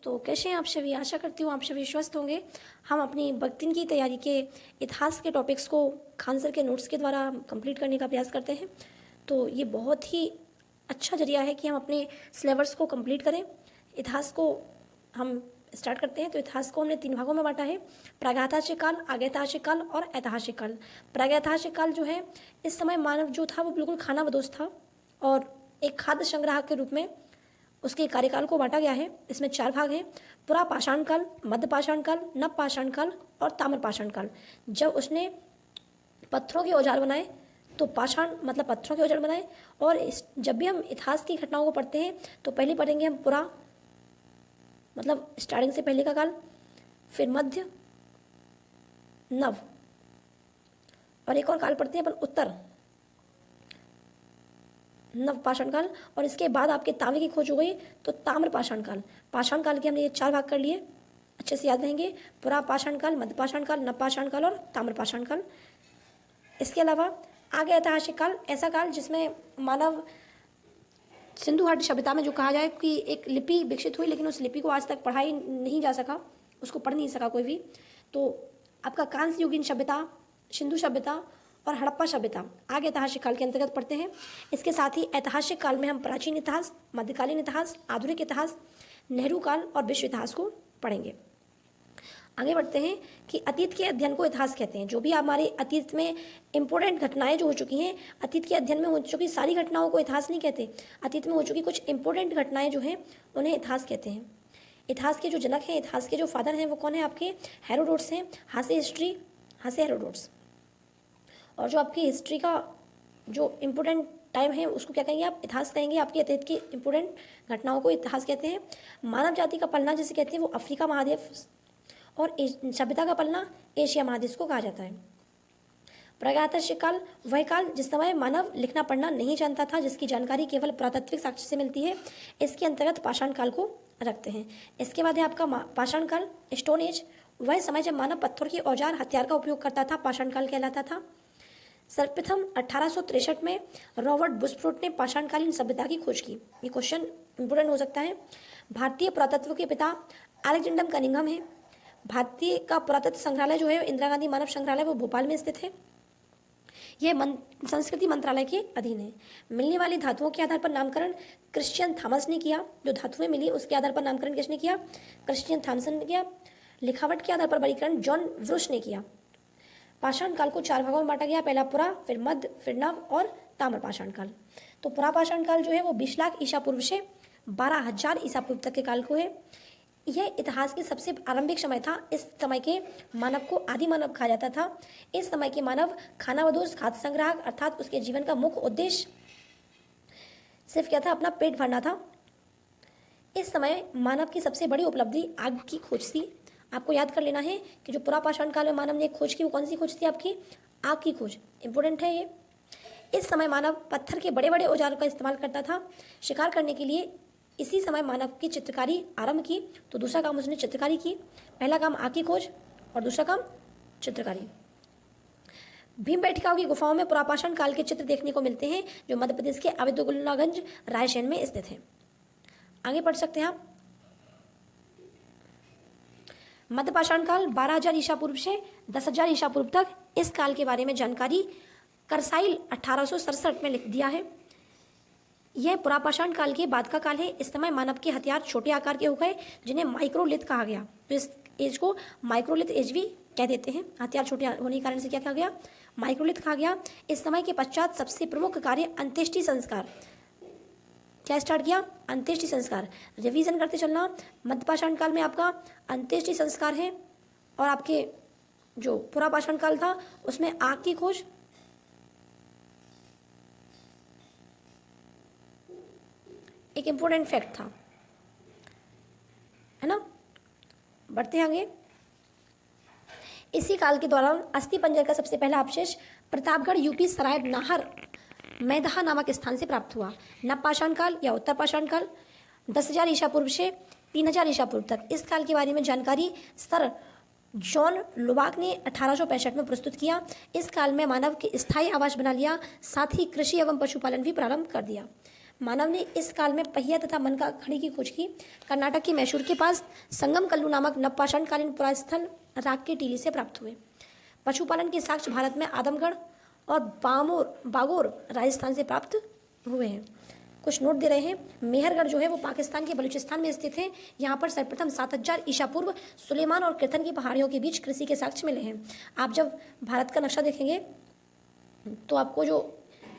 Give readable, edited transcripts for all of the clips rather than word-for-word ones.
दोस्तों, कैसे हैं आप सभी। आशा करती हूँ आप सभी स्वस्थ होंगे। हम अपनी वक्तिन की तैयारी के इतिहास के टॉपिक्स को खान सर के नोट्स के द्वारा कंप्लीट करने का प्रयास करते हैं। तो ये बहुत ही अच्छा जरिया है कि हम अपने सिलेबस को कंप्लीट करें। इतिहास को हम स्टार्ट करते हैं। तो इतिहास को हमने 3 भागों में बांटा है: प्रागैतिहासिक काल, आगैतिहासिक काल और ऐतिहासिक काल। प्रागैतिहासिक काल जो है, इस समय मानव जो था वो बिल्कुल खानाबदोश था और एक खाद्य संग्राहक के रूप में उसके कार्यकाल को बांटा गया है। इसमें 4 भाग हैं: पुरा पाषाण काल, मध्य पाषाण काल, नव पाषाण काल और ताम्र पाषाण काल। जब उसने पत्थरों के औजार बनाए तो पाषाण मतलब पत्थरों के औजार बनाए। और जब भी हम इतिहास की घटनाओं को पढ़ते हैं तो पहले पढ़ेंगे हम पुरा मतलब स्टार्टिंग से पहले का काल, फिर मध्य, नव और एक और काल पढ़ते हैं अपन उत्तर नव पाषाण काल। और इसके बाद आपके तांबे की खोज हो गई तो ताम्र पाषाण काल। पाषाण काल के हमने ये 4 भाग कर लिए, अच्छे से याद रहेंगे: पुरा पाषाण काल, मध्य पाषाण काल, नव पाषाण काल और ताम्र पाषाण काल। इसके अलावा आगे ऐतिहासिक काल, ऐसा काल जिसमें मानव सिंधु घाटी सभ्यता में जो कहा जाए कि एक लिपि विकसित हुई, लेकिन उस लिपि को आज तक पढ़ाई नहीं जा सका, उसको पढ़ नहीं सका कोई भी। तो आपका कांस्य युगीन सभ्यता, सिंधु सभ्यता और हड़प्पा सभ्यता आगे ऐतिहासिक काल के अंतर्गत पढ़ते हैं। इसके साथ ही ऐतिहासिक काल में हम प्राचीन इतिहास, मध्यकालीन इतिहास, आधुनिक इतिहास, नेहरू काल और विश्व इतिहास को पढ़ेंगे। आगे बढ़ते हैं कि अतीत के अध्ययन को इतिहास कहते हैं। जो भी हमारे अतीत में इंपॉर्टेंट घटनाएं जो हो चुकी हैं, अतीत के अध्ययन में हो चुकी सारी घटनाओं को इतिहास नहीं कहते। अतीत में हो चुकी कुछ इंपॉर्टेंट घटनाएं जो हैं उन्हें इतिहास कहते हैं। इतिहास के जो जनक हैं, इतिहास के जो फादर हैं, वो कौन है? आपके हेरोडोट्स हैं। हासे हिस्ट्री, हासे हेरोडोट्स। और जो आपकी हिस्ट्री का जो इम्पोर्टेंट टाइम है उसको क्या कहेंगे? आप इतिहास कहेंगे। आपकी अतीत की इम्पोर्टेंट घटनाओं को इतिहास कहते हैं। मानव जाति का पलना जिसे कहते हैं वो अफ्रीका महाद्वीप और सभ्यता का पलना एशिया महाद्वीप को कहा जाता है। प्रागैतिहासिक काल वह काल जिस समय मानव लिखना पढ़ना नहीं जानता था, जिसकी जानकारी केवल पुरातात्विक साक्ष्य से मिलती है। इसके अंतर्गत पाषाण काल को रखते हैं। इसके बाद है आपका पाषाण काल, स्टोन एज। वह समय जब मानव पत्थर के औजार हथियार का उपयोग करता था, पाषाण काल कहलाता था। सर्वप्रथम 1863 में रॉबर्ट बुशफोर्ड ने पाषाणकालीन सभ्यता की खोज की। ये क्वेश्चन इंपोर्टेंट हो सकता है। भारतीय पुरातत्व के पिता अलेक्जेंडर कनिंघम है। भारतीय का पुरातत्व संग्रहालय जो है, इंदिरा गांधी मानव संग्रहालय, वो भोपाल में स्थित है। यह संस्कृति मंत्रालय के अधीन है। मिलने वाली धातुओं के आधार पर नामकरण क्रिश्चियन थॉमस ने किया। जो धातुएं मिली उसके आधार पर नामकरण किसने किया? क्रिश्चियन थॉमसन ने किया। लिखावट के आधार पर वर्गीकरण जॉन व्रुश ने किया। पाषाण काल को 4 भागों में बांटा गया: पहला पुरा, फिर मध्य, फिर नव और ताम्र पाषाण काल। तो पुरा पाषाण काल जो है वो 20 लाख ईसा पूर्व से 12,000 ईसा पूर्व तक के काल को है। यह इतिहास के सबसे आरंभिक समय था। इस समय के मानव को आदि मानव कहा जाता था। इस समय के मानव खानाबदोश, खाद्य संग्राहक, अर्थात उसके जीवन का मुख्य उद्देश्य सिर्फ क्या था? अपना पेट भरना था। इस समय मानव की सबसे बड़ी उपलब्धि आग की खोज थी। आपको याद कर लेना है कि जो पुरा पाषाण काल में मानव ने खोज की वो कौन सी खोज थी? आपकी आग की खोज। इंपोर्टेंट है ये। इस समय मानव पत्थर के बड़े बड़े औजारों का इस्तेमाल करता था शिकार करने के लिए। इसी समय मानव की चित्रकारी आरंभ की। तो दूसरा काम उसने चित्रकारी की। पहला काम आग की खोज और दूसरा काम चित्रकारी। भीमबेटका की गुफाओं में पुरापाषाण काल के चित्र देखने को मिलते हैं, जो मध्य प्रदेश के अवैतुल्लागंज रायसेन में स्थित है। आगे पढ़ सकते हैं आप। मध्यपाषाण काल 12,000 ईसा पूर्व से 10,000 ईसा पूर्व तक। इस काल के बारे में जानकारी करसाइल 1867 में लिख दिया है। यह पुरापाषाण काल के बाद का काल है। इस समय मानव के हथियार छोटे आकार के हो गए, जिन्हें माइक्रोलिथ कहा गया। तो इस एज को माइक्रोलिथ एज भी कह देते हैं। हथियार छोटे होने के कारण से क्या कहा गया? माइक्रोलिथ कहा गया। इस समय के पश्चात सबसे प्रमुख कार्य अंत्येष्टि संस्कार क्या स्टार्ट किया? अंत्येष्टि संस्कार। रिवीजन करते चलना। मध्यपाषाण काल में आपका अंत्येष्टि संस्कार है और आपके जो पुरापाषाण काल था उसमें आग की खोज, एक इंपॉर्टेंट फैक्ट था, है ना। बढ़ते हैं आगे। इसी काल के दौरान अस्थि पंजर का सबसे पहला अवशेष प्रतापगढ़ यूपी सराय नाहर मैदहा नामक स्थान से प्राप्त हुआ। नवपाषाण काल या उत्तर पाषाण काल 10,000 ईसा पूर्व से 3,000 ईसा पूर्व तक। इस काल के बारे में जानकारी सर जॉन लुबाक ने 1865 में प्रस्तुत किया। इस काल में मानव के स्थायी आवास बना लिया, साथ ही कृषि एवं पशुपालन भी प्रारंभ कर दिया। मानव ने इस काल में पहिया तथा मनका खड़ी की खोज की। कर्नाटक की मैसूर के पास संगम कल्लू नामक नवपाषाणकालीन पुरास्थल राग के टीले से प्राप्त हुए। पशुपालन के साक्ष्य भारत में आदमगढ़ और बागोर राजस्थान से प्राप्त हुए हैं। कुछ नोट दे रहे हैं। मेहरगढ़ जो है वो पाकिस्तान के बलूचिस्तान में स्थित है। यहाँ पर सर्वप्रथम 7000 ईसा पूर्व सुलेमान और कीर्तन की पहाड़ियों के बीच कृषि के साक्ष्य मिले हैं। आप जब भारत का नक्शा देखेंगे तो आपको जो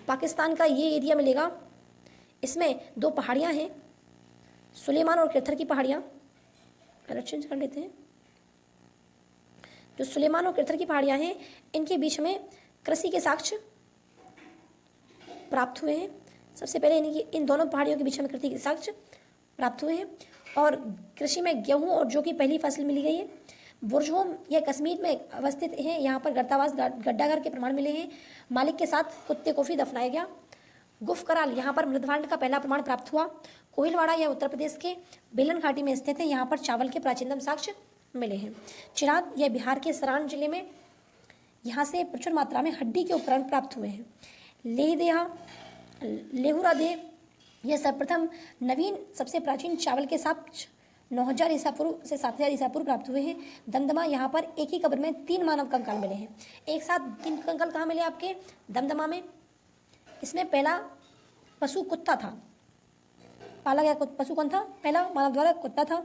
पाकिस्तान का ये एरिया मिलेगा, इसमें 2 पहाड़ियाँ हैं, सुलेमान और कीर्तन की पहाड़ियाँ। कलर चेंज कर लेते हैं। जो सुलेमान और कीर्तन की पहाड़ियाँ हैं, इनके बीच में कृषि के साक्ष्य प्राप्त हुए हैं। सबसे पहले इन दोनों पहाड़ियों के बीच में कृषि के साक्ष्य प्राप्त हुए हैं और कृषि में गेहूं और जौ की पहली फसल मिली गई है। बुर्जहोम यह कश्मीर में अवस्थित है। यहाँ पर गर्तावास गड्ढाघर के प्रमाण मिले हैं। मालिक के साथ कुत्ते को भी दफनाया गया। गुफ कराल, यहाँ पर मृदभांड का पहला प्रमाण प्राप्त हुआ। कोहिलवाड़ा यह उत्तर प्रदेश के बेलन घाटी में स्थित है। यहाँ पर चावल के प्राचीनतम साक्ष्य मिले हैं। चिराग यह बिहार के सरान जिले में, यहाँ से प्रचुर मात्रा में हड्डी के उपकरण प्राप्त हुए हैं। लेहुरा देव यह सर्वप्रथम नवीन सबसे प्राचीन चावल के साक्ष्य 9000 ईसा पूर्व से 7000 ईसा पूर्व प्राप्त हुए हैं। दमदमा, यहाँ पर एक ही कब्र में 3 मानव कंकाल मिले हैं। एक साथ 3 कंकाल कहाँ मिले आपके? दमदमा में। इसमें पहला पशु कुत्ता था, पाला गया पशु कौन था? पहला मानव द्वारा कुत्ता था।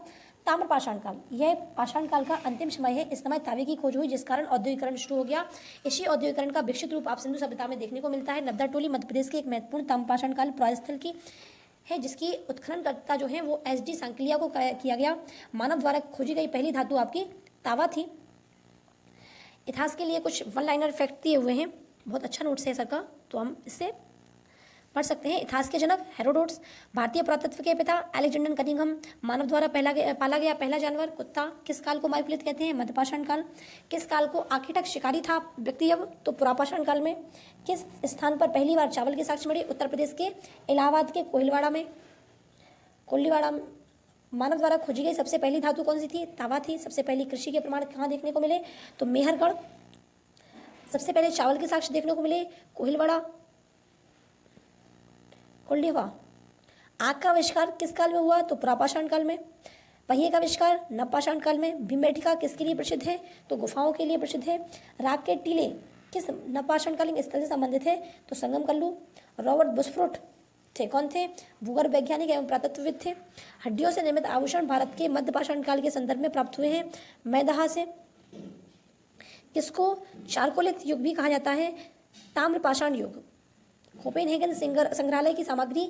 ताम्र पाषाण काल, यह पाषाण काल का अंतिम समय है। इस समय तांबे की खोज हुई, जिस कारण औद्योगिकरण शुरू हो गया। इसी औद्योगिकरण का विकसित रूप आप सिंधु सभ्यता में देखने को मिलता है। नब्दा टोली मध्य प्रदेश की एक महत्वपूर्ण ताम्र पाषाण काल पुरास्थल की है, जिसकी उत्खननकर्ता जो है वो SD सांकलिया को किया गया। मानव द्वारा खोजी गई पहली धातु आपकी तावा थी। इतिहास के लिए कुछ 1 लाइनर फैक्ट दिए हुए हैं, बहुत अच्छा नोट्स है सर का, तो हम इससे पढ़ सकते हैं। इतिहास के जनक हेरोडोट्स, भारतीय पुरातत्व के पिता अलेक्जेंडर कनिंघम, मानव द्वारा पाला गया पहला जानवर कुत्ता। किस काल को मार्गलित कहते हैं? मध्यपाषाण काल। किस काल को आखिटक शिकारी था व्यक्ति जब? तो पुरापाषाण काल में। किस स्थान पर पहली बार चावल के साक्ष्य मिले? उत्तर प्रदेश के इलाहाबाद के कोहिलवाड़ा में। मानव द्वारा खोजी गई सबसे पहली धातु कौन सी थी? तावा थी। सबसे पहली कृषि के प्रमाण कहाँ देखने को मिले? तो मेहरगढ़। सबसे पहले चावल के साक्ष्य देखने को मिले कोहिलवाड़ा, कोल्डिवा। आग का आविष्कार किस काल में हुआ? तो पुरापाषाण काल में। पहिए का आविष्कार नवपाषाण काल में। भीमबेटका किसके लिए प्रसिद्ध है? तो गुफाओं के लिए प्रसिद्ध है। राग के टीले किस नवपाषाणकालीन स्थल से संबंधित है? तो संगम कल्लू। रॉबर्ट बुशफ्रूट थे, कौन थे? भूगर्भ वैज्ञानिक एवं पुरातत्वविद थे। हड्डियों से निर्मित आभूषण भारत के मध्यपाषाण काल के संदर्भ में प्राप्त हुए हैं मैदहा से। किसको चारकोलित युग भी कहा जाता है? ताम्रपाषाण युग। कोपेनहेगन संग्रहालय की सामग्री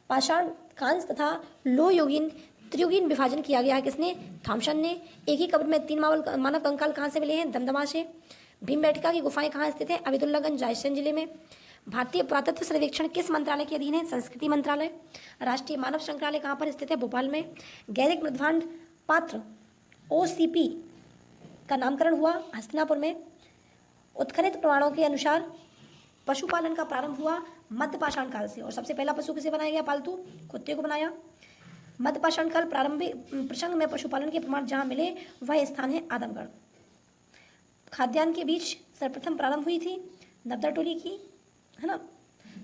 पाषाण, कांस्य तथा लोह युगीन त्रियुगीन विभाजन किया गया है। किसने? थॉमसन ने। एक ही कब्र में 3 मानव कंकाल कहाँ से मिले हैं? दमदमा से। भीमबेटका की गुफाएं कहाँ स्थित है? अब्दुल्लागंज राजस्थान जिले में। भारतीय पुरातत्व सर्वेक्षण किस मंत्रालय के अधीन है? संस्कृति मंत्रालय। राष्ट्रीय मानव संग्रहालय कहाँ पर स्थित है? भोपाल में। गैरिक मृदभांड पात्र OCP का नामकरण हुआ हस्तिनापुर में। उत्खनित प्रमाणों के अनुसार पशुपालन का प्रारंभ हुआ मध्यपाषाण काल से, और सबसे पहला पशु किसे बनाया गया? पालतू कुत्ते को बनाया। मध्यपाषाण काल प्रारंभिक प्रसंग में पशुपालन के प्रमाण जहाँ मिले वह स्थान है आदमगढ़। खाद्यान्न के बीच सर्वप्रथम प्रारंभ हुई थी नर्मदा टोली की, है ना।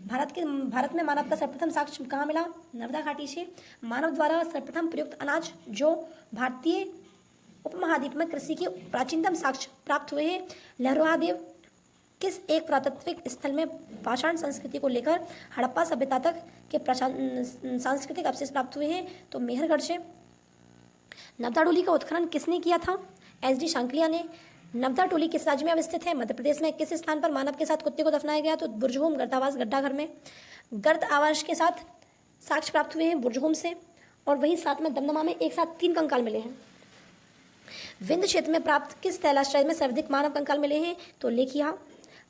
भारत में मानव का सर्वप्रथम साक्ष्य कहाँ मिला? नर्मदा घाटी से। मानव द्वारा सर्वप्रथम प्रयुक्त अनाज जो भारतीय उपमहाद्वीप में कृषि के प्राचीनतम साक्ष्य प्राप्त हुए हैं। लहरोहादेव किस एक पुरातात्विक स्थल में पाषाण संस्कृति को लेकर हड़प्पा सभ्यता तक के सांस्कृतिक अवशेष प्राप्त हुए हैं? तो मेहरगढ़ से। नर्मदा टोली का उत्खनन किसने किया था? SD सांकलिया ने। नर्मदा टोली किस राज्य में अवस्थित है? मध्य प्रदेश में। किस स्थान पर मानव के साथ कुत्ते को दफनाया गया? तो बुर्जहोम गर्तावास गड्ढाघर में। गर्द आवास के साथ साक्ष्य प्राप्त हुए हैं बुर्जहोम से, और वहीं साथ में दमदमा में एक साथ 3 कंकाल मिले हैं। विंध्य क्षेत्र में प्राप्त किस तैलाश्रय में सर्वाधिक मानव कंकाल मिले हैं? तो लेखिया।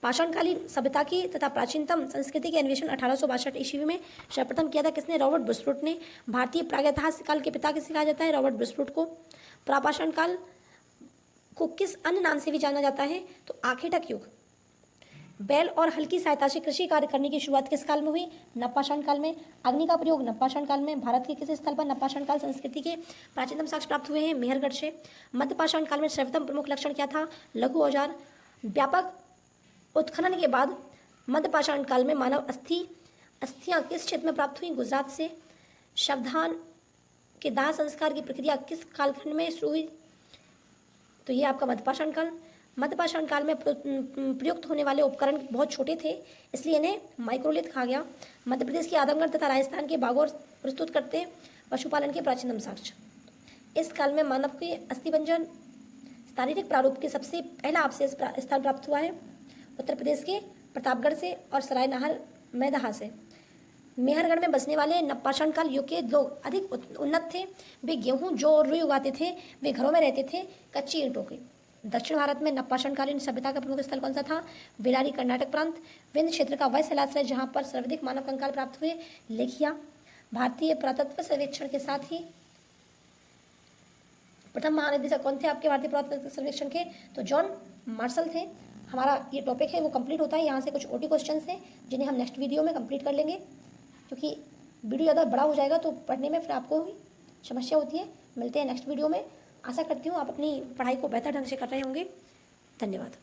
पाषाणकालीन सभ्यता की तथा प्राचीनतम संस्कृति के अन्वेषण 1862 ईस्वी में सर्वप्रथम किया था। किसने? रॉबर्ट बुशफ्रूट ने। भारतीय प्रागैतिहासिक काल के पिता किसे कहा जाता है? रॉबर्ट बुशफ्रूट को। पुरापाषाण काल को किस अन्य नाम से भी जाना जाता है? तो आखेटक युग। बैल और हल की सहायता से कृषि कार्य करने की शुरुआत किस काल में हुई? नवपाषाण काल में। अग्नि का प्रयोग नवपाषाण काल में। भारत के किस स्थल पर नवपाषाण काल संस्कृति के प्राचीनतम साक्ष्य प्राप्त हुए हैं? मेहरगढ़ से। मध्यपाषाण काल में सर्वप्रथम प्रमुख लक्षण क्या था? लघु औजार। व्यापक उत्खनन के बाद मध्यपाषाण काल में मानव अस्थि अस्थियां किस क्षेत्र में प्राप्त हुई? गुजरात से। शवदान के दाह संस्कार की प्रक्रिया किस कालखंड में शुरू हुई? तो ये आपका मध्यपाषाण काल। मध्यपाषाण काल में प्रयुक्त होने वाले उपकरण बहुत छोटे थे, इसलिए इन्हें माइक्रोलिथ कहा गया। मध्य प्रदेश के आदमगढ़ तथा राजस्थान के बागौर प्रस्तुत करते पशुपालन के प्राचीनतम साक्ष्य। इस काल में मानव के अस्थिपंजर शारीरिक प्रारूप के सबसे पहला अवशेष स्थान प्राप्त हुआ है उत्तर प्रदेश के प्रतापगढ़ से और सराय नाहर मैदहा से। मेहरगढ़ में बसने वाले नवपाषाण काल युग के लोग अधिक उन्नत थे। वे गेहूं, जौ और रुई उगाते थे। वे घरों में रहते थे, कच्ची ईंटों के। दक्षिण भारत में नवपाषाणकालीन सभ्यता का प्रमुख स्थल कौन सा था? बेलारी, कर्नाटक प्रांत। विंध्य क्षेत्र का वह शैलाश्रय जहाँ पर सर्वाधिक मानव कंकाल प्राप्त हुए, लेखिया। भारतीय पुरातत्व सर्वेक्षण के साथ ही प्रथम महानिदेशक कौन थे आपके भारतीय पुरातत्व सर्वेक्षण के? तो जॉन मार्शल थे। हमारा ये टॉपिक है वो कंप्लीट होता है। यहाँ से कुछ ओटी क्वेश्चंस हैं जिन्हें हम नेक्स्ट वीडियो में कंप्लीट कर लेंगे, क्योंकि वीडियो ज़्यादा बड़ा हो जाएगा तो पढ़ने में फिर आपको समस्या होती है। मिलते हैं नेक्स्ट वीडियो में। आशा करती हूँ आप अपनी पढ़ाई को बेहतर ढंग से कर रहे होंगे। धन्यवाद।